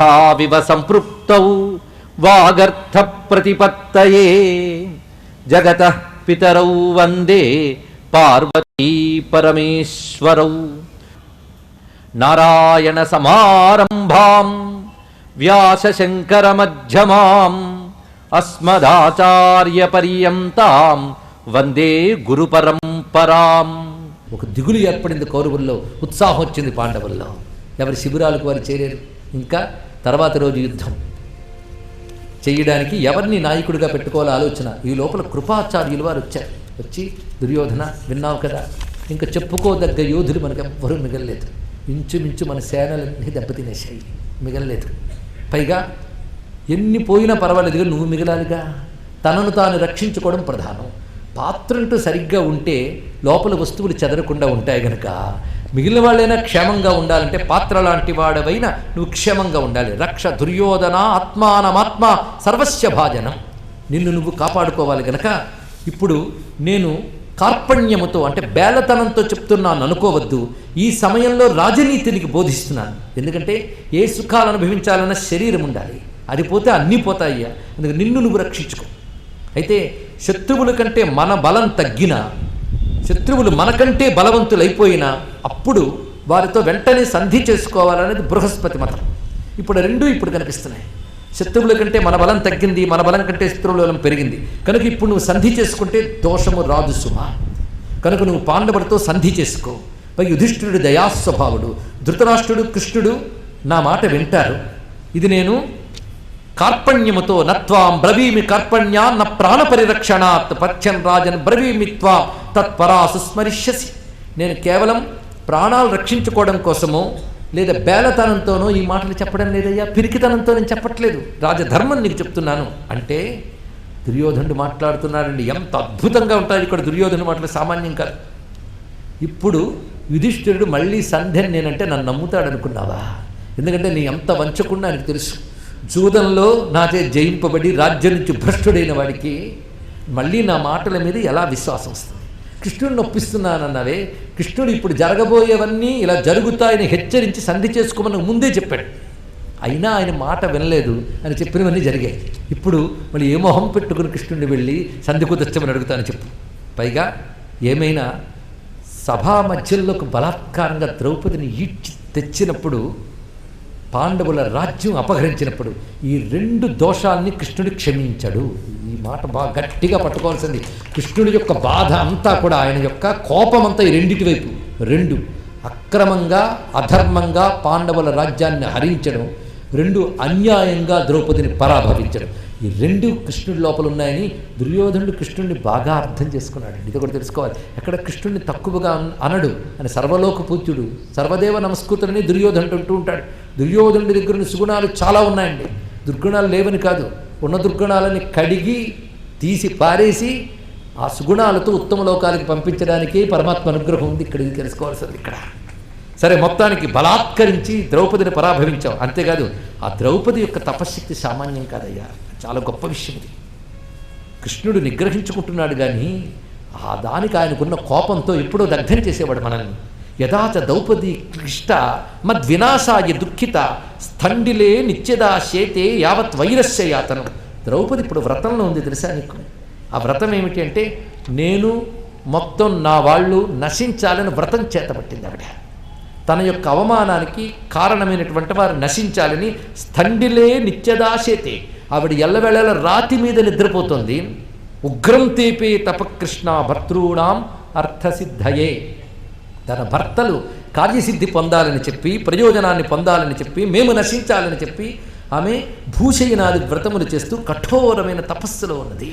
యథావివ సంపృక్తౌ వాగర్థ ప్రతిపత్తయే జగతః పితరౌ వందే పార్వతీ పరమేశ్వరౌ. నారాయణ సమారంభాం వ్యాసశంకర మధ్యమాం అస్మదాచార్య పర్యంతాం వందే గురు పరంపరాం. ఒక దిగులు ఏర్పడింది కౌరవుల్లో, ఉత్సాహం వచ్చింది పాండవుల్లో. ఎవరి శిబిరాలకు వారు చేరారు. ఇంకా తర్వాత రోజు యుద్ధం చేయడానికి ఎవరిని నాయకుడిగా పెట్టుకోవాలో ఆలోచన. ఈ లోపల కృపాచార్యులు వారు వచ్చారు. వచ్చి దుర్యోధన విన్నావు కదా, ఇంకా చెప్పుకోదగ్గ యోధులు మనకు ఎవ్వరూ మిగలలేదు. ఇంచుమించు మన సేనలన్నీ దెబ్బతినేసాయి, మిగలలేదు. పైగా ఎన్ని పోయినా పర్వాలేదు, నువ్వు మిగలాలిగా. తనను తాను రక్షించుకోవడం ప్రధానం. పాత్రంటూ సరిగ్గా ఉంటే లోపల వస్తువులు చెదరకుండా ఉంటాయి గనక మిగిలిన వాళ్ళైనా క్షేమంగా ఉండాలంటే పాత్ర లాంటి వాడవైనా నువ్వు క్షేమంగా ఉండాలి. రక్ష దుర్యోధన ఆత్మానమాత్మ సర్వస్య భాజనం. నిన్ను నువ్వు కాపాడుకోవాలి గనక ఇప్పుడు నేను కార్పణ్యముతో అంటే బేలతనంతో చెప్తున్నాను అనుకోవద్దు. ఈ సమయంలో రాజనీతినికి బోధిస్తున్నాను. ఎందుకంటే ఏ సుఖాలు అనుభవించాలన్న శరీరం ఉండాలి, అది పోతే అన్నీ పోతాయ్యా. అందుకని నిన్ను నువ్వు రక్షించుకో. అయితే శత్రువుల కంటే మన బలం తగ్గినా, శత్రువులు మనకంటే బలవంతులైపోయినా అప్పుడు వారితో వెంటనే సంధి చేసుకోవాలనేది బృహస్పతి మతం. ఇప్పుడు రెండూ ఇప్పుడు కనిపిస్తున్నాయి. శత్రువుల కంటే మన బలం తగ్గింది, మన బలం కంటే శత్రువుల బలం పెరిగింది కనుక ఇప్పుడు నువ్వు సంధి చేసుకుంటే దోషము రాదు సుమ. కనుక నువ్వు పాండవులతో సంధి చేసుకో. పై యుధిష్ఠిరుడు దయాస్వభావుడు, ధృతరాష్ట్రుడు కృష్ణుడు నా మాట వింటారు. ఇది నేను కార్పణ్యముతో నత్వాం బ్రవీమి కార్పణ్యా న ప్రాణ పరిరక్షణాత్ పథ్యం రాజన్ బ్రవీమి త్వా తత్పరా సుస్మరిష్యసి. నేను కేవలం ప్రాణాలు రక్షించుకోవడం కోసమో లేదా బేలతనంతోనో ఈ మాటలు చెప్పడం లేదయ్యా, పిరికితనంతో నేను చెప్పట్లేదు, రాజధర్మం నీకు చెప్తున్నాను అంటే. దుర్యోధనుడు మాట్లాడుతున్నాడండి, ఎంత అద్భుతంగా ఉంటాయి ఇక్కడ దుర్యోధను మాటలు, సామాన్యం కాదు. ఇప్పుడు యుధిష్ఠిరుడు మళ్ళీ సంధ్యని నేనంటే నన్ను నమ్ముతాడనుకున్నావా? ఎందుకంటే నీ ఎంత వంచకుండా ఆయనకు తెలుసు. జూదంలో నాచే జయింపబడి రాజ్యం నుంచి భ్రష్టుడైన వాడికి మళ్ళీ నా మాటల మీద ఎలా విశ్వాసం వస్తుంది? కృష్ణుడిని నొప్పిస్తున్నానన్నావే, కృష్ణుడు ఇప్పుడు జరగబోయేవన్నీ ఇలా జరుగుతాయని హెచ్చరించి సంధి చేసుకోమని ముందే చెప్పాడు. అయినా ఆయన మాట వినలేదు అని చెప్పినవన్నీ జరిగాయి. ఇప్పుడు మళ్ళీ ఏ మొహం పెట్టుకుని కృష్ణుడిని వెళ్ళి సంధి కుదర్చమని అడుగుతాను చెప్పు. పైగా ఏమైనా సభా మధ్యలోకి బలాత్కారంగా ద్రౌపదిని ఈడ్చి తెచ్చినప్పుడు, పాండవుల రాజ్యం అపహరించినప్పుడు ఈ రెండు దోషాల్ని కృష్ణుడు క్షమించాడు. ఈ మాట బాగా గట్టిగా పట్టుకోవాల్సింది. కృష్ణుడి యొక్క బాధ అంతా కూడా, ఆయన యొక్క కోపం అంతా ఈ రెండిటి వైపు. రెండు, అక్రమంగా అధర్మంగా పాండవుల రాజ్యాన్ని హరించడం, రెండు అన్యాయంగా ద్రౌపదిని పరాభవించడం. ఈ రెండు కృష్ణుడి లోపల ఉన్నాయని దుర్యోధనుడు కృష్ణుడిని బాగా అర్థం చేసుకున్నాడు. ఇది కూడా తెలుసుకోవాలి. ఎక్కడ కృష్ణుడిని తక్కువగా అనడు అని. సర్వలోక పూజ్యుడు సర్వదేవ నమస్కృతులని దుర్యోధనుడు అంటూ ఉంటాడు. దుర్యోధనుడి దగ్గర సుగుణాలు చాలా ఉన్నాయండి. దుర్గుణాలు లేవని కాదు, ఉన్న దుర్గుణాలని కడిగి తీసి పారేసి ఆ సుగుణాలతో ఉత్తమ లోకాలకి పంపించడానికి పరమాత్మ అనుగ్రహం ఉంది. ఇక్కడ ఇది తెలుసుకోవాల్సింది. ఇక్కడ సరే, మొత్తానికి బలాత్కరించి ద్రౌపదిని పరాభవించావు. అంతేకాదు ఆ ద్రౌపది యొక్క తపశ్శక్తి సామాన్యం కాదయ్యా, చాలా గొప్ప విషయం ఇది. కృష్ణుడు నిగ్రహించుకుంటున్నాడు కానీ ఆ దానికి ఆయనకున్న కోపంతో ఎప్పుడో దగ్ధం చేసేవాడు మనల్ని. యథాచ ద్రౌపది క్లిష్ట మద్వినాశాయ దుఃఖిత స్థండిలే నిత్యదా శేతే యావత్ వైరస్య యాతనం. ద్రౌపది ఇప్పుడు వ్రతంలో ఉంది, తెలుసా నీకు? ఆ వ్రతం ఏమిటి అంటే, నేను మొత్తం నా వాళ్ళు నశించాలని వ్రతం చేతబట్టింది ఆవిడ. తన యొక్క అవమానానికి కారణమైనటువంటి వారు నశించాలని స్థండిలే నిత్యదాశేతే. ఆవిడ ఎల్లవేళల రాతి మీద నిద్రపోతుంది. ఉగ్రం తీపే తపకృష్ణ భర్తృణాం అర్థసిద్ధయే. తన భర్తలు కార్యసిద్ధి పొందాలని చెప్పి, ప్రయోజనాన్ని పొందాలని చెప్పి, మేము నశించాలని చెప్పి ఆమె భూషయనాది వ్రతములు చేస్తూ కఠోరమైన తపస్సులో ఉన్నది.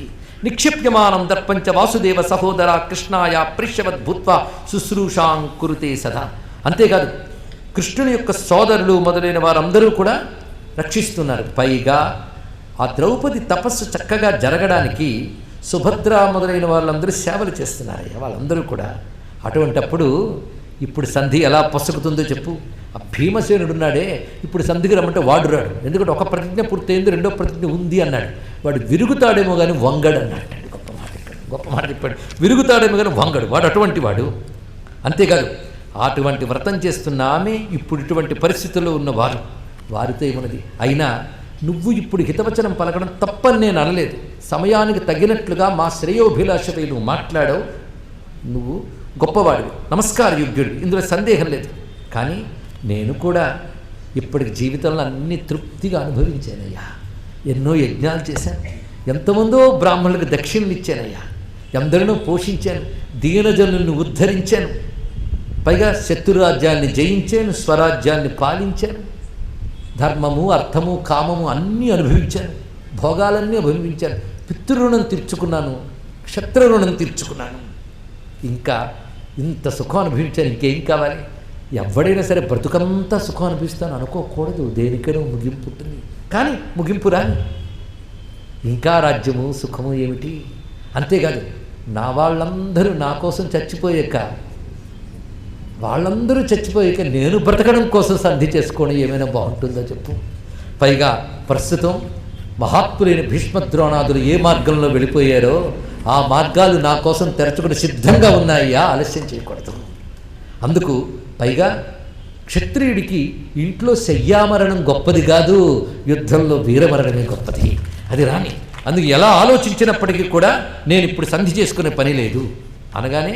నిక్షిప్యమానం దర్పంచ వాసుదేవ సహోదర కృష్ణాయ ప్రిష్యవద్ భూత్వా శుశ్రూషాం కురుతే సదా. అంతేకాదు కృష్ణుని యొక్క సోదరులు మొదలైన వారందరూ కూడా రక్షిస్తున్నారు. పైగా ఆ ద్రౌపది తపస్సు చక్కగా జరగడానికి సుభద్ర మొదలైన వాళ్ళందరూ సేవలు చేస్తున్నారు వాళ్ళందరూ కూడా. అటువంటప్పుడు ఇప్పుడు సంధి ఎలా పొసగుతుందో చెప్పు. ఆ భీమసేనుడు ఉన్నాడే, ఇప్పుడు సంధికి రమ్మంటే వాడు రాడు. ఎందుకంటే ఒక ప్రతిజ్ఞ పూర్తయింది, రెండో ప్రతిజ్ఞ ఉంది అన్నాడు. వాడు విరుగుతాడేమో కానీ వంగడు అన్నాడు. గొప్ప మాట ఇక్కడ, గొప్ప మాట చెప్పాడు. విరుగుతాడేమో కానీ వంగడు, వాడు అటువంటి వాడు. అంతేకాదు అటువంటి వ్రతం చేస్తున్న ఆమె ఇప్పుడు ఇటువంటి పరిస్థితుల్లో ఉన్నవారు వారితో ఏమన్నది? అయినా నువ్వు ఇప్పుడు హితవచనం పలకడం తప్పని నేను అనలేదు. సమయానికి తగినట్లుగా మా శ్రేయోభిలాషపై నువ్వు మాట్లాడావు. నువ్వు గొప్పవాడివి, నమస్కార యోగ్యుడు, ఇందులో సందేహం లేదు. కానీ నేను కూడా ఇప్పటికి జీవితంలో అన్ని తృప్తిగా అనుభవించానయ్యా. ఎన్నో యజ్ఞాలు చేశాను, ఎంతమందో బ్రాహ్మణులకు దక్షిణలు ఇచ్చానయ్యా, ఎందరినో పోషించాను, దీనజనులను ఉద్ధరించాను, పైగా శత్రురాజ్యాన్ని జయించాను, స్వరాజ్యాన్ని పాలించాను, ధర్మము అర్థము కామము అన్నీ అనుభవించాను, భోగాలన్నీ అనుభవించాను, పితృరుణం తీర్చుకున్నాను, క్షత్రరుణం తీర్చుకున్నాను, ఇంకా ఇంత సుఖం అనుభవించాను, ఇంకేం కావాలి? ఎవడైనా సరే బ్రతుకంతా సుఖం అనిపిస్తాను అనుకోకూడదు, దేనికైనా ముగింపు ఉంటుంది. కానీ ముగింపు రాని ఇంకా రాజ్యము సుఖము ఏమిటి? అంతేకాదు నా వాళ్ళందరూ నా కోసం చచ్చిపోయాక, వాళ్ళందరూ చచ్చిపోయాక నేను బ్రతకడం కోసం సంధి చేసుకోవడం ఏమైనా బాగుంటుందో చెప్పు. పైగా ప్రస్తుతం మహాత్ములైన భీష్మద్రోణాదులు ఏ మార్గంలో వెళ్ళిపోయారో ఆ మార్గాలు నా కోసం తెరచుకుని సిద్ధంగా ఉన్నాయా, ఆలస్యం చేయకూడదు. అందుకు పైగా క్షత్రియుడికి ఇంట్లో శయ్యామరణం గొప్పది కాదు, యుద్ధంలో వీరమరణమే గొప్పది. అది రాని. అందుకు ఎలా ఆలోచించినప్పటికీ కూడా నేను ఇప్పుడు సంధి చేసుకునే పని లేదు అనగానే,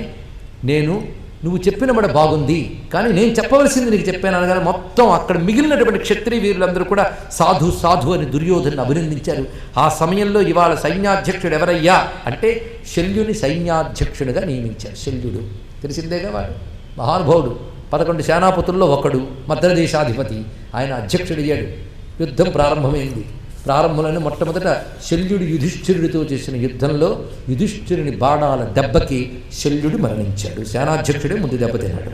నువ్వు చెప్పిన మాట బాగుంది, కానీ నేను చెప్పవలసింది నీకు చెప్పాను అనగానే మొత్తం అక్కడ మిగిలినటువంటి క్షత్రియ వీరులందరూ కూడా సాధు సాధు అని దుర్యోధను అభినందించారు. ఆ సమయంలో ఇవాళ సైన్యాధ్యక్షుడు ఎవరయ్యా అంటే శల్యుని సైన్యాధ్యక్షుడిగా నియమించారు. శల్యుడు తెలిసిందేగా, వాడు మహానుభావుడు, 11 సేనాపతుల్లో ఒకడు, మద్రదేశాధిపతి. ఆయన అధ్యక్షుడయ్యాడు. యుద్ధం ప్రారంభమైంది. ప్రారంభంలోనే మొట్టమొదట శల్యుడు యుధిష్ఠిరుడితో చేసిన యుద్ధంలో యుధిష్ఠిరుని బాణాల దెబ్బకి శల్యుడు మరణించాడు. సేనాధ్యక్షుడే ముందు దెబ్బతిన్నాడు.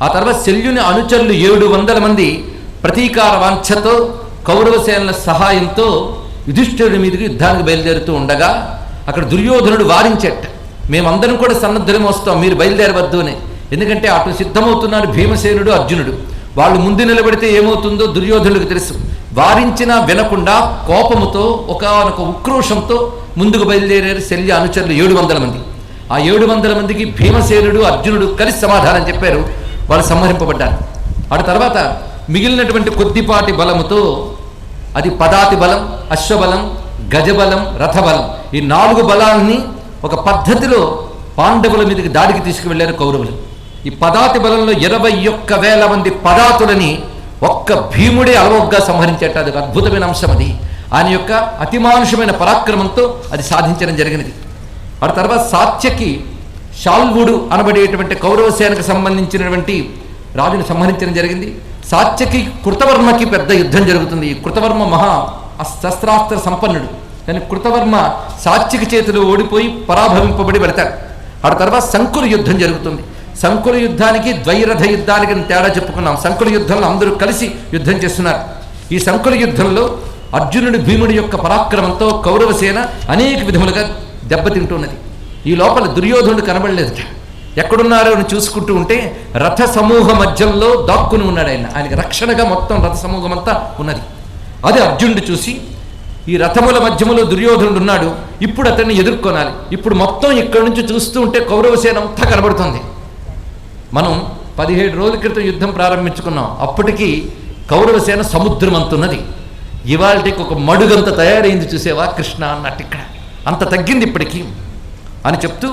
ఆ తర్వాత శల్యుని అనుచరులు 700 మంది ప్రతీకార వాంఛతో కౌరవసేనల సహాయంతో యుధిష్ఠిరుడి మీదకి యుద్ధానికి బయలుదేరుతూ ఉండగా అక్కడ దుర్యోధనుడు వారించేట, మేమందరం కూడా సన్నద్ధులం వస్తాం, మీరు బయలుదేరవద్దు అని. ఎందుకంటే అటు సిద్ధమవుతున్నారు భీమసేనుడు, అర్జునుడు. వాళ్ళు ముందు నిలబడితే ఏమవుతుందో దుర్యోధనుడికి తెలుసు. వారించినా వినకుండా కోపముతో ఒకనొక ఉక్రోషంతో ముందుకు బయలుదేరారు శల్య అనుచరులు 700 మంది. ఆ 700 మందికి భీమసేనుడు, అర్జునుడు కలిసి సమాధానం చెప్పారు. వాళ్ళు సంహరింపబడ్డారు. ఆ తర్వాత మిగిలినటువంటి కొద్దిపాటి బలముతో, అది పదాతి బలం, అశ్వబలం, గజబలం, రథబలం, ఈ 4 బలాన్ని ఒక పద్ధతిలో పాండవుల మీదకి దాడికి తీసుకువెళ్లారు కౌరవులు. ఈ పదాతి బలంలో 21,000 మంది పదాతులని ఒక్క భీముడే అలవోగ్గా సంహరించేట. అది ఒక అద్భుతమైన అంశం. అది ఆయన యొక్క అతిమానుషమైన పరాక్రమంతో అది సాధించడం జరిగినది. ఆ తర్వాత సాత్యకి శాల్వుడు అనబడేటువంటి కౌరవసేనకు సంబంధించినటువంటి రాజుని సంహరించడం జరిగింది. సాత్యకి కృతవర్మకి పెద్ద యుద్ధం జరుగుతుంది. ఈ కృతవర్మ మహా శస్త్రాస్త్ర సంపన్నుడు, కానీ కృతవర్మ సాత్యకి చేతిలో ఓడిపోయి పరాభవింపబడి వెళతాడు. ఆ తర్వాత శంకుల యుద్ధం జరుగుతుంది. శంకుల యుద్ధానికి ద్వైరథ యుద్ధానికి తేడా చెప్పుకున్నాం. శంకుల యుద్ధంలో అందరూ కలిసి యుద్ధం చేస్తున్నారు. ఈ శంకుల యుద్ధంలో అర్జునుడి భీముడి యొక్క పరాక్రమంతో కౌరవసేన అనేక విధములుగా దెబ్బతింటున్నది. ఈ లోపల దుర్యోధనుడు కనబడలేదు. ఎక్కడున్నారో అని చూసుకుంటూ ఉంటే రథ సమూహ మధ్యంలో దాక్కుని ఉన్నాడు. ఆయనకి రక్షణగా మొత్తం రథ సమూహం అంతా ఉన్నది. అది అర్జునుడు చూసి, ఈ రథముల మధ్యములో దుర్యోధనుడు ఉన్నాడు, ఇప్పుడు అతన్ని ఎదుర్కొనాలి. ఇప్పుడు మొత్తం ఇక్కడి నుంచి చూస్తూ ఉంటే కౌరవసేన అంతా కనబడుతుంది. మనం 17 రోజుల క్రితం యుద్ధం ప్రారంభించుకున్నాం. అప్పటికి కౌరవసేన సముద్రం అంతున్నది. ఇవాళకి ఒక మడుగంత తయారైంది, చూసేవా కృష్ణ అన్నట్టు. ఇక్కడ అంత తగ్గింది ఇప్పటికీ అని చెప్తూ,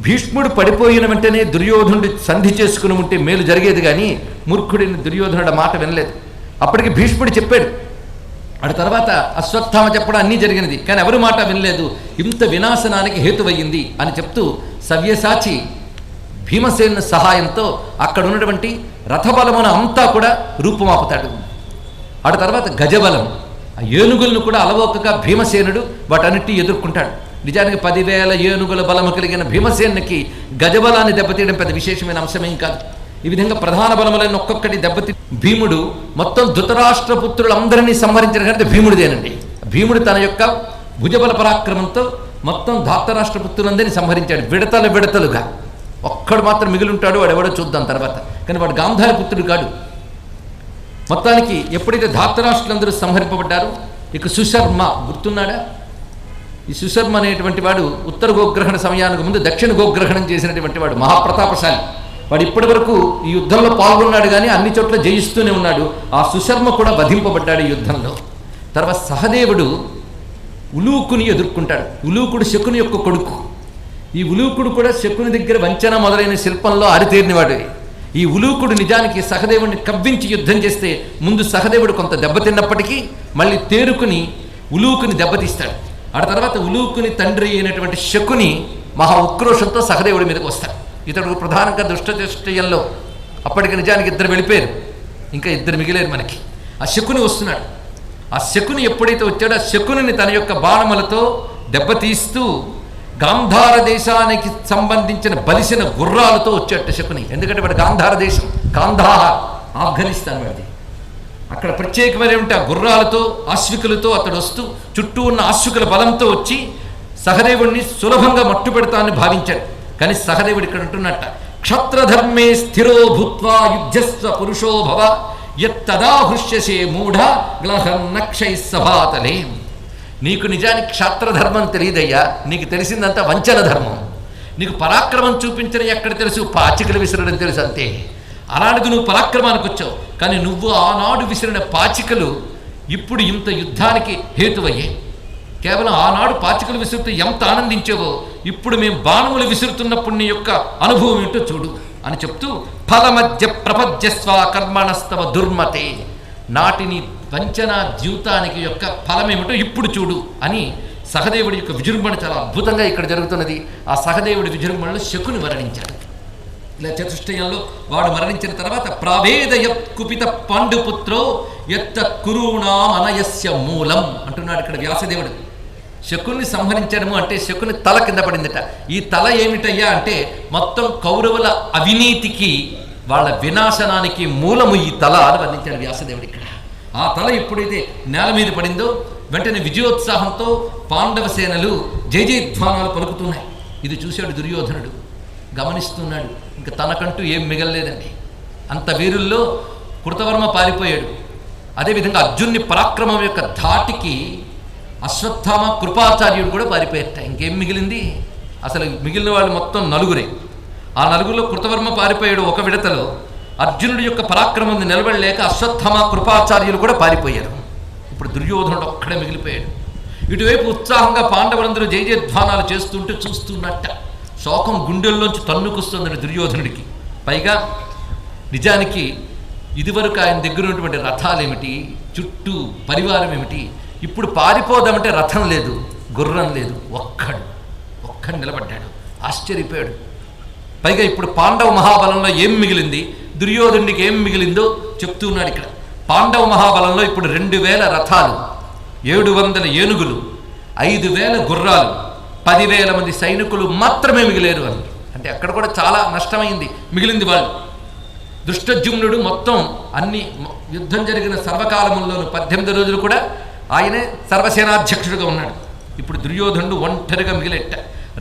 భీష్ముడు పడిపోయిన వెంటనే దుర్యోధనుడు సంధి చేసుకుని ఉంటే మేలు జరిగేది, కానీ మూర్ఖుడిని దుర్యోధనుడు మాట వినలేదు. అప్పటికి భీష్ముడు చెప్పాడు. ఆ తర్వాత అశ్వత్థామ చెప్పడం అన్నీ జరిగినది, కానీ ఎవరి మాట వినలేదు. ఇంత వినాశనానికి హేతువయ్యింది అని చెప్తూ సవ్యసాచి భీమసేన సహాయంతో అక్కడ ఉన్నటువంటి రథబలమును అంతా కూడా రూపుమాపుతాడు. ఆ తర్వాత గజబలం, ఆ ఏనుగులను కూడా అలవోకగా భీమసేనుడు వాటన్నిటి ఎదుర్కొంటాడు. నిజానికి 10,000 ఏనుగుల బలము కలిగిన భీమసేనుకి గజబలాన్ని దెబ్బతీయడం పెద్ద విశేషమైన అంశమేం కాదు. ఈ విధంగా ప్రధాన బలములను ఒక్కొక్కటి దెబ్బతి భీముడు మొత్తం ధృతరాష్ట్రపుత్రులందరినీ సంహరించిన ఘనత భీముడిదేనండి. భీముడు తన యొక్క భుజబల పరాక్రమంతో మొత్తం ధాతరాష్ట్రపుత్రులందరినీ సంహరించాడు, విడతలుగా. ఒక్కడు మాత్రం మిగిలి ఉంటాడు, వాడు ఎవడో చూద్దాం తర్వాత. కానీ వాడు గాంధారి పుత్రుడు కాడు. మొత్తానికి ఎప్పుడైతే ధాతరాష్ట్రులందరూ సంహరింపబడ్డారో, ఇక సుశర్మ గుర్తున్నాడా? ఈ సుశర్మ అనేటువంటి వాడు ఉత్తర గోగ్రహణ సమయానికి ముందు దక్షిణ గోగ్రహణం చేసినటువంటి వాడు, మహాప్రతాపశాలి. వాడు ఇప్పటి వరకు ఈ యుద్ధంలో పాల్గొన్నాడు కానీ అన్ని చోట్ల జయిస్తూనే ఉన్నాడు. ఆ సుశర్మ కూడా వధింపబడ్డాడు ఈ యుద్ధంలో. తర్వాత సహదేవుడు ఉలూకుని ఎదుర్కొంటాడు. ఉలూకుడు శకుని యొక్క కొడుకు. ఈ ఉలూకుడు కూడా శకుని దగ్గర వంచన మొదలైన శిల్పంలో ఆరితేరినవాడు. ఈ ఉలూకుడు నిజానికి సహదేవుడిని కవ్వించి యుద్ధం చేస్తే ముందు సహదేవుడు కొంత దెబ్బతిన్నప్పటికీ మళ్ళీ తేరుకుని ఉలూకుని దెబ్బతీస్తాడు. ఆ తర్వాత ఉలూకుని తండ్రి అయినటువంటి శకుని మహా ఉక్రోషంతో సహదేవుడి మీదకి వస్తాడు. ఇతడు ప్రధానంగా దుష్టచష్టయంలో అప్పటికి నిజానికి ఇద్దరు వెళ్ళిపోయారు, ఇంకా ఇద్దరు మిగిలేరు మనకి. ఆ శకుని వస్తున్నాడు. ఆ శకుని ఎప్పుడైతే వచ్చాడో ఆ శకుని తన యొక్క బాణములతో దెబ్బతీస్తూ గాంధార దేశానికి సంబంధించిన బలిసిన గుర్రాలతో వచ్చేట శకుని. ఎందుకంటే వాడు గాంధార దేశం, గాంధార్ ఆఫ్ఘనిస్తాన్ వాడిది. అక్కడ ప్రత్యేకమైన ఆ గుర్రాలతో ఆశ్వికులతో అతడు వస్తూ చుట్టూ ఉన్న ఆశ్వికుల బలంతో వచ్చి సహదేవుడిని సులభంగా మట్టుపెడతానని భావించాడు. కానీ సహదేవుడు ఇక్కడ అంటున్నట్ట, క్షత్రధర్మే స్థిరో భూత్వా యుద్ధస్వ పురుషో భవ యత్తదా హృష్యసే మూఢ గ్లహం నక్షై సభాతలే. నీకు నిజానికి క్షాత్రధర్మం తెలియదయ్యా, నీకు తెలిసిందంతా వంచన ధర్మం. నీకు పరాక్రమం చూపించిన ఎక్కడ తెలుసు, పాచికలు విసరడం తెలుసు అంతే. అలాంటిది నువ్వు పరాక్రమానికి వచ్చావు, కానీ నువ్వు ఆనాడు విసిరిన పాచికలు ఇప్పుడు ఇంత యుద్ధానికి హేతువయ్యే. కేవలం ఆనాడు పాచికలు విసురుతూ ఎంత ఆనందించేవో ఇప్పుడు మేము బాణములు విసురుతున్నప్పుడు నీ యొక్క అనుభవం ఏంటో చూడు అని చెప్తూ ఫలమధ్య ప్రపద్యస్వ కర్మణస్తవ దుర్మతే, నాటిని వంచన జీవితానికి యొక్క ఫలమేమిటో ఇప్పుడు చూడు అని సహదేవుడి యొక్క విజృంభణ చాలా అద్భుతంగా ఇక్కడ జరుగుతున్నది. ఆ సహదేవుడి విజృంభణలో శకుని మరణించాడు. ఇలా చతుష్టయంలో వాడు మరణించిన తర్వాత ప్రావేదయ కుపిత పాండుపుత్రో ఎత్త కురుణాం అనయస్య మూలం అంటున్నాడు ఇక్కడ వ్యాసదేవుడు. శకుని సంహరించడము అంటే శకుని తల కింద పడిందట. ఈ తల ఏమిటయ్యా అంటే మొత్తం కౌరవుల అవినీతికి వాళ్ళ వినాశనానికి మూలము ఈ తల అని వర్ణించాడు వ్యాసదేవుడు ఇక్కడ. ఆ తల ఎప్పుడైతే నేల మీద పడిందో వెంటనే విజయోత్సాహంతో పాండవ సేనలు జయజయధ్వానాలు పలుకుతున్నాయి. ఇది చూశాడు దుర్యోధనుడు, గమనిస్తున్నాడు. ఇంకా తనకంటూ ఏం మిగలలేదండి. అంత వీరుల్లో కృతవర్మ పారిపోయాడు. అదేవిధంగా అర్జున్ని పరాక్రమం యొక్క ధాటికి అశ్వత్థామ కృపాచార్యుడు కూడా పారిపోయారట. ఇంకేం మిగిలింది? అసలు మిగిలిన వాళ్ళు మొత్తం నలుగురే. ఆ నలుగురిలో కృతవర్మ పారిపోయాడు ఒక విడతలో. అర్జునుడి యొక్క పరాక్రమం నిలబడలేక అశ్వత్థామ కృపాచార్యులు కూడా పారిపోయారు. ఇప్పుడు దుర్యోధనుడు ఒక్కడే మిగిలిపోయాడు. ఇటువైపు ఉత్సాహంగా పాండవులందరూ జయజయధ్వానాలు చేస్తుంటే చూస్తున్నట్ట శోకం గుండెల్లోంచి తన్నుకొస్తుందని దుర్యోధనుడికి. పైగా నిజానికి ఇదివరకు ఆయన దగ్గర ఉన్నటువంటి రథాలేమిటి, చుట్టూ పరివారం ఏమిటి, ఇప్పుడు పారిపోదామంటే రథం లేదు, గుర్రం లేదు, ఒక్కడు నిలబడ్డాడు. ఆశ్చర్యపోయాడు. పైగా ఇప్పుడు పాండవ మహాబలంలో ఏం మిగిలింది, దుర్యోధనుడికి ఏం మిగిలిందో చెప్తూ ఉన్నాడు ఇక్కడ. పాండవ మహాబలంలో ఇప్పుడు 2000 రథాలు, 700 ఏనుగులు, 5000 గుర్రాలు, 10,000 మంది సైనికులు మాత్రమే మిగిలేరు అని. అంటే అక్కడ కూడా చాలా నష్టమైంది. మిగిలింది వాళ్ళు. దుష్టజుమ్నుడు మొత్తం అన్ని యుద్ధం జరిగిన సర్వకాలముల్లోనూ 18 రోజులు కూడా ఆయనే సర్వసేనాధ్యక్షుడిగా ఉన్నాడు. ఇప్పుడు దుర్యోధనుడు ఒంటరిగా మిగిలేట.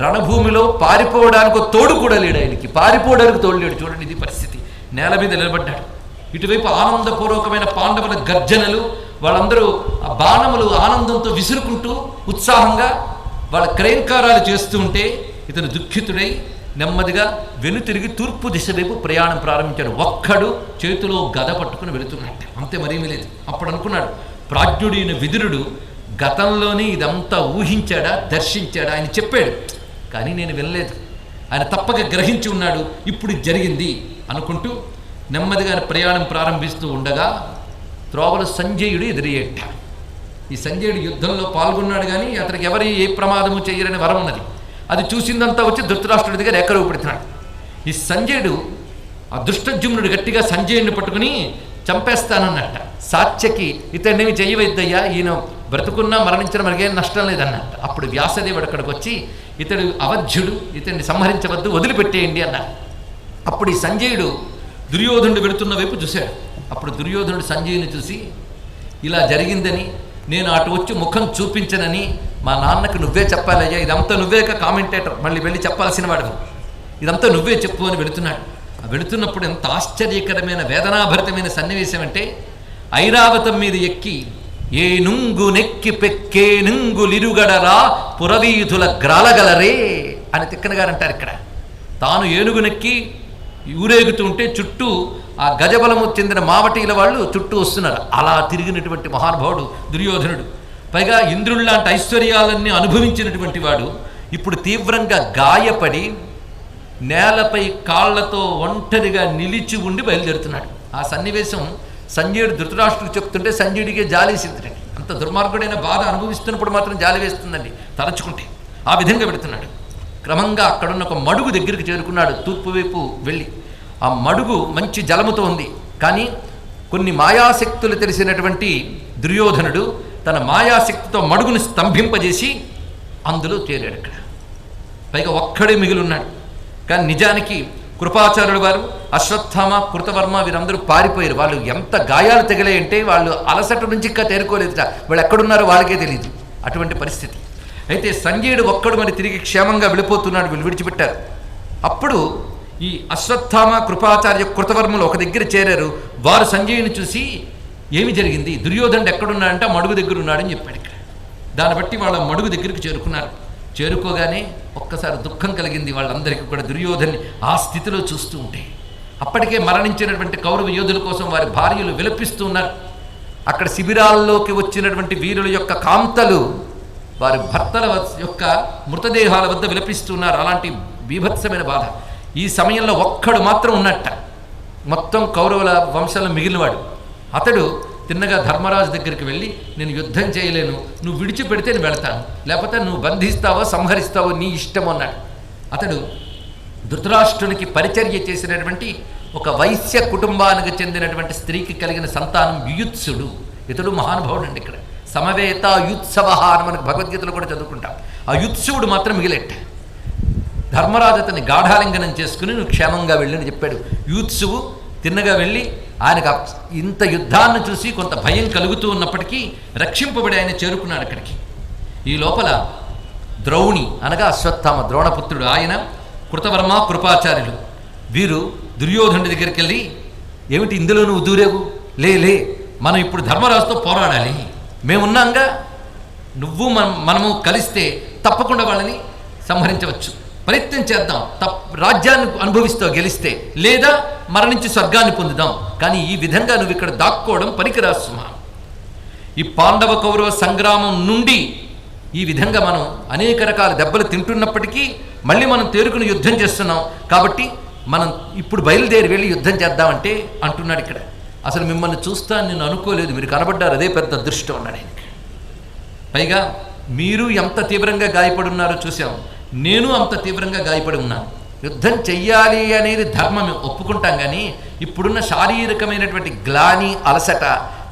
రణభూమిలో పారిపోవడానికి తోడు కూడా లేడు ఆయనకి. పారిపోవడానికి తోడు లేడు. చూడండి ఇది పరిస్థితి. నేల మీద నిలబడ్డాడు. ఇటువైపు ఆనందపూర్వకమైన పాండవుల గర్జనలు, వాళ్ళందరూ ఆ బాణములు ఆనందంతో విసురుకుంటూ ఉత్సాహంగా వాళ్ళ క్రయంకారాలు చేస్తూ ఉంటే ఇతను దుఃఖితుడై నెమ్మదిగా వెనుతిరిగి తూర్పు దిశ వైపు ప్రయాణం ప్రారంభించాడు. ఒక్కడు చేతిలో గద పట్టుకుని వెళుతున్నట్టు, అంతే మరేమీ లేదు. అప్పుడు అనుకున్నాడు, ప్రాజ్ఞుడైన విదురుడు గతంలోనే ఇదంతా ఊహించాడా, దర్శించాడా? ఆయన చెప్పాడు కానీ నేను వినలేదు. ఆయన తప్పక గ్రహించి ఉన్నాడు. ఇప్పుడు జరిగింది అనుకుంటూ నెమ్మదిగా ప్రయాణం ప్రారంభిస్తూ ఉండగా త్రోవలు సంజయుడు ఎదురయ్యేట. ఈ సంజయుడు యుద్ధంలో పాల్గొన్నాడు కానీ అతనికి ఎవరి ఏ ప్రమాదము చేయరని వరం ఉన్నది. అది చూసిందంతా వచ్చి ధృతరాష్ట్రుడి దగ్గర ఎక్కడో పెడుతున్నాడు. ఈ సంజయుడు ఆ దుష్టజుమ్నుడు గట్టిగా సంజయుడిని పట్టుకుని చంపేస్తానన్నట్ట. సాత్యకి ఇతడినేమి చెయ్యవద్దయ్యా, ఈయన బ్రతుకున్నా మరణించడం మనకేం నష్టం లేదన్నట్ట. అప్పుడు వ్యాసదేవుడు అక్కడికి వచ్చి ఇతడు అవధ్యుడు, ఇతడిని సంహరించవద్దు, వదిలిపెట్టేయండి అన్నారు. అప్పుడు ఈ సంజయుడు దుర్యోధనుడు వెళుతున్న వైపు చూశాడు. అప్పుడు దుర్యోధనుడు సంజయుని చూసి, ఇలా జరిగిందని, నేను అటు వచ్చి ముఖం చూపించనని మా నాన్నకు నువ్వే చెప్పాలయ్యా, ఇదంతా నువ్వే కామెంటేటర్, మళ్ళీ వెళ్ళి చెప్పాల్సిన వాడు, ఇదంతా నువ్వే చెప్పు అని వెళుతున్నాడు. వెళుతున్నప్పుడు ఎంత ఆశ్చర్యకరమైన వేదనాభరితమైన సన్నివేశం అంటే, ఐరావతం మీద ఎక్కి ఏ నుంగు నెక్కి పెక్కే నుంగులిరుగడరా పురవీధుల గ్రాలగలరే అని తిక్కన గారు అంటారు ఇక్కడ. తాను ఏనుగునెక్కి ఊరేగుతూ ఉంటే చుట్టూ ఆ గజబలము చెందిన మావటీల వాళ్ళు చుట్టూ వస్తున్నారు. అలా తిరిగినటువంటి మహానుభావుడు దుర్యోధనుడు. పైగా ఇంద్రుల్లాంటి ఐశ్వర్యాలన్నీ అనుభవించినటువంటి వాడు ఇప్పుడు తీవ్రంగా గాయపడి నేలపై కాళ్లతో ఒంటరిగా నిలిచి ఉండి బయలుదేరుతున్నాడు. ఆ సన్నివేశం సంజయుడు ధృతరాష్ట్రుడికి చెప్తుంటే సంజయుడికే జాలేసిందండి. అంత దుర్మార్గుడైన బాధ అనుభవిస్తున్నప్పుడు మాత్రం జాలి వేస్తుందండి తరచుకుంటే. ఆ విధంగా పెడుతున్నాడు. క్రమంగా అక్కడున్న ఒక మడుగు దగ్గరికి చేరుకున్నాడు. తూర్పు వైపు వెళ్ళి ఆ మడుగు మంచి జలముతో ఉంది. కానీ కొన్ని మాయాశక్తులు తెలిసినటువంటి దుర్యోధనుడు తన మాయాశక్తితో మడుగుని స్తంభింపజేసి అందులో చేరాడు. అక్కడ పైగా ఒక్కడే మిగిలి ఉన్నాడు. కానీ నిజానికి కృపాచార్యుడు వారు, అశ్వత్థామ, కృతవర్మ వీరందరూ పారిపోయారు. వాళ్ళు ఎంత గాయాలు తగిలాయంటే వాళ్ళు అలసట నుంచి ఇంకా తేరుకోలేదుట. వాళ్ళు ఎక్కడున్నారో వాళ్ళకే తెలియదు. అటువంటి పరిస్థితి. అయితే సంజయుడు ఒక్కడు మరి తిరిగి క్షేమంగా వెళ్ళిపోతున్నాడు. వీళ్ళు విడిచిపెట్టారు. అప్పుడు ఈ అశ్వత్థామ, కృపాచార్య, కృతవర్మలు ఒక దగ్గర చేరారు. వారు సంజయుని చూసి ఏమి జరిగింది, దుర్యోధనుడు ఎక్కడున్నాడంటే మడుగు దగ్గర ఉన్నాడని చెప్పాడు. ఇక్కడ దాన్ని బట్టి వాళ్ళ మడుగు దగ్గరికి చేరుకున్నారు. చేరుకోగానే ఒక్కసారి దుఃఖం కలిగింది వాళ్ళందరికీ కూడా దుర్యోధన్ని ఆ స్థితిలో చూస్తూ ఉంటే. అప్పటికే మరణించినటువంటి కౌరవ యోధుల కోసం వారి భార్యలు విలపిస్తూ ఉన్నారు. అక్కడ శిబిరాల్లోకి వచ్చినటువంటి వీరుల యొక్క కాంతలు వారి భర్తల యొక్క మృతదేహాల వద్ద విలపిస్తున్నారు. అలాంటి బీభత్సమైన బాధ. ఈ సమయంలో ఒక్కడు మాత్రం ఉన్నట్ట, మొత్తం కౌరవుల వంశంలో మిగిలినవాడు. అతడు తిన్నగా ధర్మరాజు దగ్గరికి వెళ్ళి, నేను యుద్ధం చేయలేను, నువ్వు విడిచిపెడితే నేను వెళతాను, లేకపోతే నువ్వు బంధిస్తావో సంహరిస్తావో నీ ఇష్టం అన్నాడు. అతడు ధృతరాష్ట్రునికి పరిచర్య చేసినటువంటి ఒక వైశ్య కుటుంబానికి చెందినటువంటి స్త్రీకి కలిగిన సంతానం యుయుత్సుడు. ఇతడు మహానుభావుడు అండి. ఇక్కడ సమవేత యుత్సవ అని మనకు భగవద్గీతలో కూడా చదువుకుంటాం. ఆ యుత్సువుడు మాత్రం మిగిలేట. ధర్మరాజు అతన్ని గాఢాలింగనం చేసుకుని నువ్వు క్షేమంగా వెళ్ళని చెప్పాడు. యూత్సువు తిన్నగా వెళ్ళి ఆయనకు ఇంత యుద్ధాన్ని చూసి కొంత భయం కలుగుతూ ఉన్నప్పటికీ రక్షింపబడి ఆయన చేరుకున్నాడు అక్కడికి. ఈ లోపల ద్రౌణి అనగా అశ్వత్థామ, ద్రోణపుత్రుడు ఆయన, కృతవర్మ, కృపాచార్యులు వీరు దుర్యోధనుడి దగ్గరికి వెళ్ళి, ఏమిటి ఇందులో నువ్వు దూరేవు, లే మనం ఇప్పుడు ధర్మరాజుతో పోరాడాలి, మేమున్నాంగా, నువ్వు మనము కలిస్తే తప్పకుండా వాళ్ళని సంహరించవచ్చు, ప్రయత్నం చేద్దాం, రాజ్యాన్ని అనుభవిస్తావు గెలిస్తే, లేదా మరణించి స్వర్గాన్ని పొందుదాం, కానీ ఈ విధంగా నువ్వు ఇక్కడ దాక్కోవడం పనికిరాదు సుమా. ఈ పాండవ కౌరవ సంగ్రామం నుండి ఈ విధంగా మనం అనేక రకాల దెబ్బలు తింటున్నప్పటికీ మళ్ళీ మనం తేరుకుని యుద్ధం చేస్తున్నాం, కాబట్టి మనం ఇప్పుడు బయలుదేరి వెళ్ళి యుద్ధం చేద్దామంటే అంటున్నాడు. ఇక్కడ అసలు మిమ్మల్ని చూస్తాను నేను అనుకోలేదు, మీరు కనబడ్డారు, అదే పెద్ద అదృష్టం అన్నాడు ఆయనకి. పైగా మీరు ఎంత తీవ్రంగా గాయపడి ఉన్నారో చూసాం, నేను అంత తీవ్రంగా గాయపడి ఉన్నాను. యుద్ధం చెయ్యాలి అనేది ధర్మం ఒప్పుకుంటాం, కానీ ఇప్పుడున్న శారీరకమైనటువంటి గ్లాని, అలసట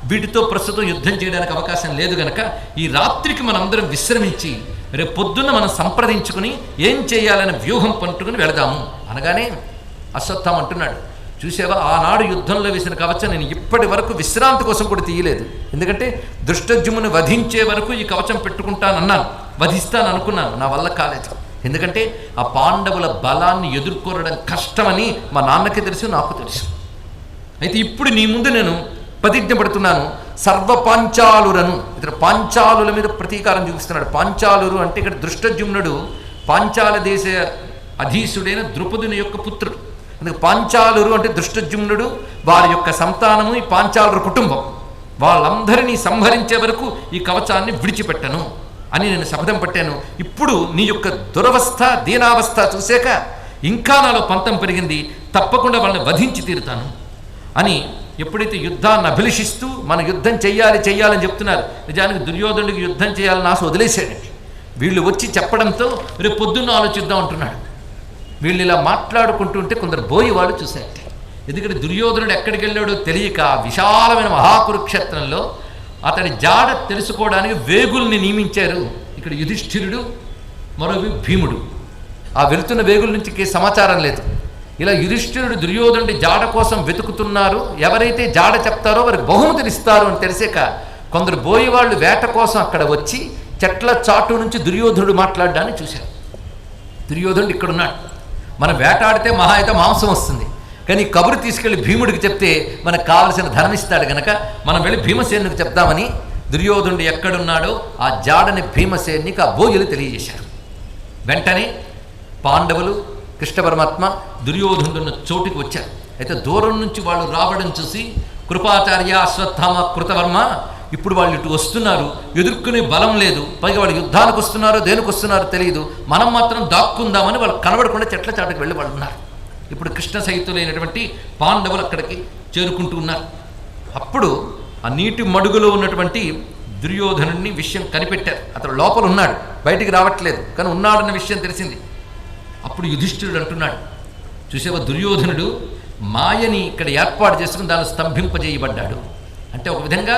వీటితో ప్రస్తుతం యుద్ధం చేయడానికి అవకాశం లేదు గనక ఈ రాత్రికి మనందరం విశ్రమించి రేపు పొద్దున్న మనం సంప్రదించుకుని ఏం చేయాలనే వ్యూహం పంటుకుని వెళదాము అనగానే అశ్వత్థామ అంటున్నాడు, చూసావా, ఆనాడు యుద్ధంలో వేసిన కవచం నేను ఇప్పటి వరకు విశ్రాంతి కోసం కూడా తీయలేదు. ఎందుకంటే ధృష్టద్యుమ్నుని వధించే వరకు ఈ కవచం పెట్టుకుంటానన్నాను, వధిస్తాను అనుకున్నాను, నా వల్ల కాలేదు. ఎందుకంటే ఆ పాండవుల బలాన్ని ఎదుర్కోవడం కష్టమని మా నాన్నకి తెలుసు, నాకు తెలుసు. అయితే ఇప్పుడు నీ ముందు నేను ప్రతిజ్ఞ పడుతున్నాను, సర్వ పాంచాలురను, ఇతడు పాంచాలుల మీద ప్రతీకారం చూపిస్తున్నాడు. పాంచాలురు అంటే ఇక్కడ ధృష్టద్యుమ్నుడు పాంచాల దేశ అధీశుడైన ద్రుపదుని యొక్క పుత్రుడు. అందుకే పాంచాలురు అంటే ధృష్టద్యుమ్నుడు, వారి యొక్క సంతానము ఈ పాంచాలురు కుటుంబం, వాళ్ళందరినీ సంహరించే వరకు ఈ కవచాన్ని విడిచిపెట్టను అని నేను శపథం పట్టాను. ఇప్పుడు నీ యొక్క దురవస్థ, దీనావస్థ చూశాక ఇంకా నాలో పంతం పెరిగింది, తప్పకుండా వాళ్ళని వధించి తీరుతాను అని ఎప్పుడైతే యుద్ధాన్ని అభిలషిస్తూ మన యుద్ధం చెయ్యాలని చెప్తున్నారు. నిజానికి దుర్యోధనుడికి యుద్ధం చేయాలని ఆశ వదిలేశాడండి. వీళ్ళు వచ్చి చెప్పడంతో రేపు పొద్దున్న ఆలోచిద్దాం అంటున్నాడు. వీళ్ళు ఇలా మాట్లాడుకుంటుంటే కొందరు బోయి వాళ్ళు చూశారట. ఎందుకంటే దుర్యోధనుడు ఎక్కడికి వెళ్ళాడో తెలియక విశాలమైన మహాకురుక్షేత్రంలో అతడి జాడ తెలుసుకోవడానికి వేగుల్ని నియమించారు. ఇక్కడ యుధిష్ఠిరుడు, మరో భీముడు. ఆ వెళుతున్న వేగుల నుంచి సమాచారం లేదు. ఇలా యుధిష్ఠిరుడు దుర్యోధనుడి జాడ కోసం వెతుకుతున్నారు, ఎవరైతే జాడ చెప్తారో వారికి బహుమతులు ఇస్తారు అని తెలిసాక కొందరు బోయి వాళ్ళు వేట కోసం అక్కడ వచ్చి చెట్ల చాటు నుంచి దుర్యోధనుడు మాట్లాడడాన్ని చూశారు. దుర్యోధనుడు ఇక్కడున్నాడు, మనం వేటాడితే మహా అయితే మాంసం వస్తుంది, కానీ కబురు తీసుకెళ్లి భీముడికి చెప్తే మనకు కావలసిన ధనం ఇస్తాడు గనక మనం వెళ్ళి భీమసేనుడికి చెప్దామని దుర్యోధనుడు ఎక్కడున్నాడో ఆ జాడని భీమసేనునికి ఆ బోయులు తెలియజేశారు. వెంటనే పాండవులు, కృష్ణ పరమాత్మ దుర్యోధనుడున్న చోటుకి వచ్చారు. అయితే దూరం నుంచి వాళ్ళు రావడం చూసి కృపాచార్య, అశ్వత్థామ, కృతవర్మ ఇప్పుడు వాళ్ళు ఇటు వస్తున్నారు, ఎదుర్కొనే బలం లేదు, పైగా వాళ్ళు యుద్ధానికి వస్తున్నారో దేనికి వస్తున్నారో తెలియదు, మనం మాత్రం దాక్కుందామని వాళ్ళు కనబడకుండా చెట్ల చాటుకు వెళ్ళి వాళ్ళు ఉన్నారు. ఇప్పుడు కృష్ణ సహితులైనటువంటి పాండవులు అక్కడికి చేరుకుంటూ ఉన్నారు. అప్పుడు ఆ నీటి మడుగులో ఉన్నటువంటి దుర్యోధనుడిని విషయం కనిపెట్టారు. అతడు లోపల ఉన్నాడు, బయటికి రావట్లేదు, కానీ ఉన్నాడన్న విషయం తెలిసింది. అప్పుడు యుధిష్ఠిరుడు అంటున్నాడు, చూసేవా దుర్యోధనుడు మాయని ఇక్కడ ఏర్పాటు చేసుకుని దాన్ని స్తంభింపజేయబడ్డాడు. అంటే ఒక విధంగా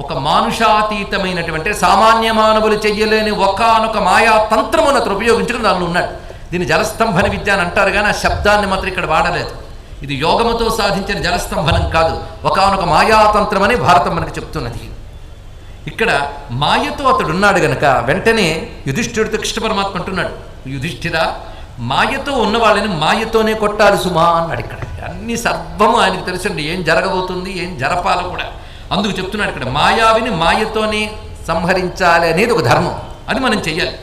ఒక మానుషాతీతమైనటువంటి సామాన్య మానవులు చెయ్యలేని ఒకానొక మాయా తంత్రమును అతను ఉపయోగించుకుని దానిలో ఉన్నాడు. దీన్ని జలస్తంభన విద్య అని అంటారు, కానీ ఆ శబ్దాన్ని మాత్రం ఇక్కడ వాడలేదు. ఇది యోగముతో సాధించిన జలస్తంభనం కాదు, ఒకానొక మాయాతంత్రమని భారతం మనకు చెప్తున్నది. ఇక్కడ మాయతో అతడు ఉన్నాడు గనక వెంటనే యుధిష్ఠిరుడితో కృష్ణ పరమాత్మ అంటున్నాడు, యుధిష్ఠిరా మాయతో ఉన్నవాళ్ళని మాయతోనే కొట్టాలి సుమా అన్నాడు. ఇక్కడ అన్ని సర్వము ఆయనకు తెలుసండి, ఏం జరగబోతుంది, ఏం జరపాలో కూడా. అందుకు చెప్తున్నాడు ఇక్కడ మాయావిని మాయతోనే సంహరించాలి అనేది ఒక ధర్మం, అది మనం చెయ్యాలి.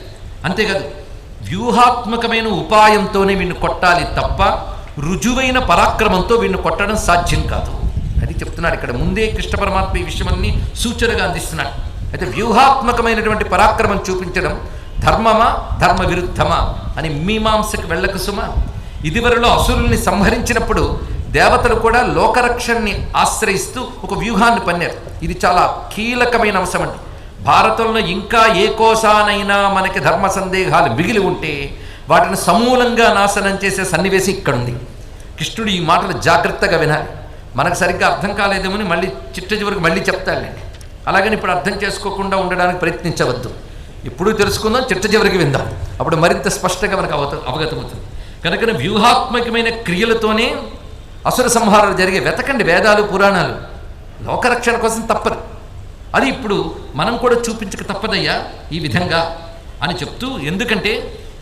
అంతేకాదు వ్యూహాత్మకమైన ఉపాయంతోనే వీడిని కొట్టాలి తప్ప రుజువైన పరాక్రమంతో వీడిని కొట్టడం సాధ్యం కాదు. అది చెప్తున్నాడు ఇక్కడ ముందే కృష్ణ పరమాత్మ ఈ విషయాన్ని సూచనగా అందిస్తున్నాడు. అయితే వ్యూహాత్మకమైనటువంటి పరాక్రమం చూపించడం ధర్మమా ధర్మ విరుద్ధమా అని మీమాంసకు వెళ్ళకు సుమ. ఇదివరలో అసురుల్ని సంహరించినప్పుడు దేవతలు కూడా లోకరక్షణని ఆశ్రయిస్తూ ఒక వ్యూహాన్ని పన్నారు. ఇది చాలా కీలకమైన అంశం అండి. భారతంలో ఇంకా ఏ కోశానైనా మనకి ధర్మ సందేహాలు మిగిలి ఉంటే వాటిని సమూలంగా నాశనం చేసే సన్నివేశం ఇక్కడుంది. కృష్ణుడు ఈ మాటలు జాగ్రత్తగా వినాలి. మనకు సరిగ్గా అర్థం కాలేదేమని మళ్ళీ చిట్ట చివరికి మళ్ళీ చెప్తాడండి. అలాగని ఇప్పుడు అర్థం చేసుకోకుండా ఉండడానికి ప్రయత్నించవద్దు. ఎప్పుడూ తెలుసుకుందాం, చిట్ట చివరికి విందాం, అప్పుడు మరింత స్పష్టంగా మనకు అవగతమవుతుంది. కనుక వ్యూహాత్మకమైన క్రియలతోనే అసుర సంహారాలు జరిగే. వెతకండి వేదాలు పురాణాలు, లోకరక్షణ కోసం తప్పదు. అది ఇప్పుడు మనం కూడా చూపించక తప్పదయ్యా ఈ విధంగా అని చెప్తూ, ఎందుకంటే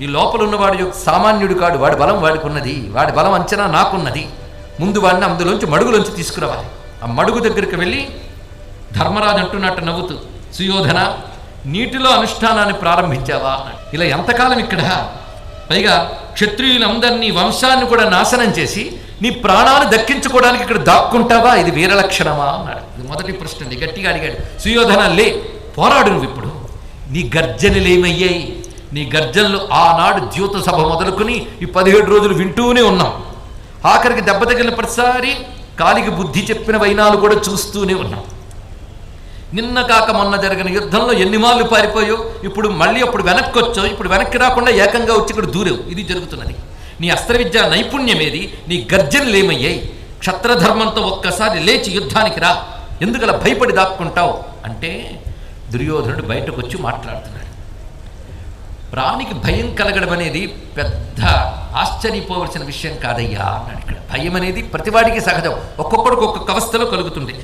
ఈ లోపల ఉన్నవాడు యొక్క సామాన్యుడు కాడు, వాడి బలం వాడికి ఉన్నది, వాడి బలం అంచనా నాకున్నది. ముందు వాడిని అందులోంచి మడుగులోంచి తీసుకురావాలి. ఆ మడుగు దగ్గరికి వెళ్ళి ధర్మరాజు అంటున్నట్టు నవ్వుతూ, సుయోధన నీటిలో అనుష్ఠానాన్ని ప్రారంభించావా అన్నాడు. ఇలా ఎంతకాలం ఇక్కడ, పైగా క్షత్రియులందరినీ వంశాన్ని కూడా నాశనం చేసి నీ ప్రాణాలు దక్కించుకోవడానికి ఇక్కడ దాక్కుంటావా, ఇది వీరలక్షణమా అన్నాడు. ఇది మొదటి ప్రశ్న అండి. గట్టిగా అడిగాడు, సుయోధన లే, పోరాడు నువ్వు. ఇప్పుడు నీ గర్జనలేమయ్యాయి? నీ గర్జనలు ఆనాడు ద్యూత సభ మొదలుకొని ఈ 17 రోజులు వింటూనే ఉన్నాం. ఆఖరికి దెబ్బ తగిలిన ప్రతిసారి కాలికి బుద్ధి చెప్పిన వైనాలు కూడా చూస్తూనే ఉన్నాం. నిన్న కాక మొన్న జరిగిన యుద్ధంలో ఎన్ని మార్లు పారిపోయో, ఇప్పుడు మళ్ళీ అప్పుడు వెనక్కి వచ్చావు, ఇప్పుడు వెనక్కి రాకుండా ఏకంగా వచ్చి ఇక్కడ దూరేవు. ఇది జరుగుతున్నది. నీ అస్త్ర విద్యా నైపుణ్యమేది? నీ గర్జనలేమయ్యాయి? క్షత్రధర్మంతో ఒక్కసారి లేచి యుద్ధానికి రా, ఎందుకలా భయపడి దాక్కుంటావు అంటే దుర్యోధనుడు బయటకు వచ్చి మాట్లాడుతున్నాడు. ప్రాణికి భయం కలగడం అనేది పెద్ద ఆశ్చర్యపోవలసిన విషయం కాదయ్యా అన్నాడు. ఇక్కడ భయం అనేది ప్రతివాడికి సహజం, ఒక్కొక్కడికి ఒక్కొక్క అవస్థలో కలుగుతుంది.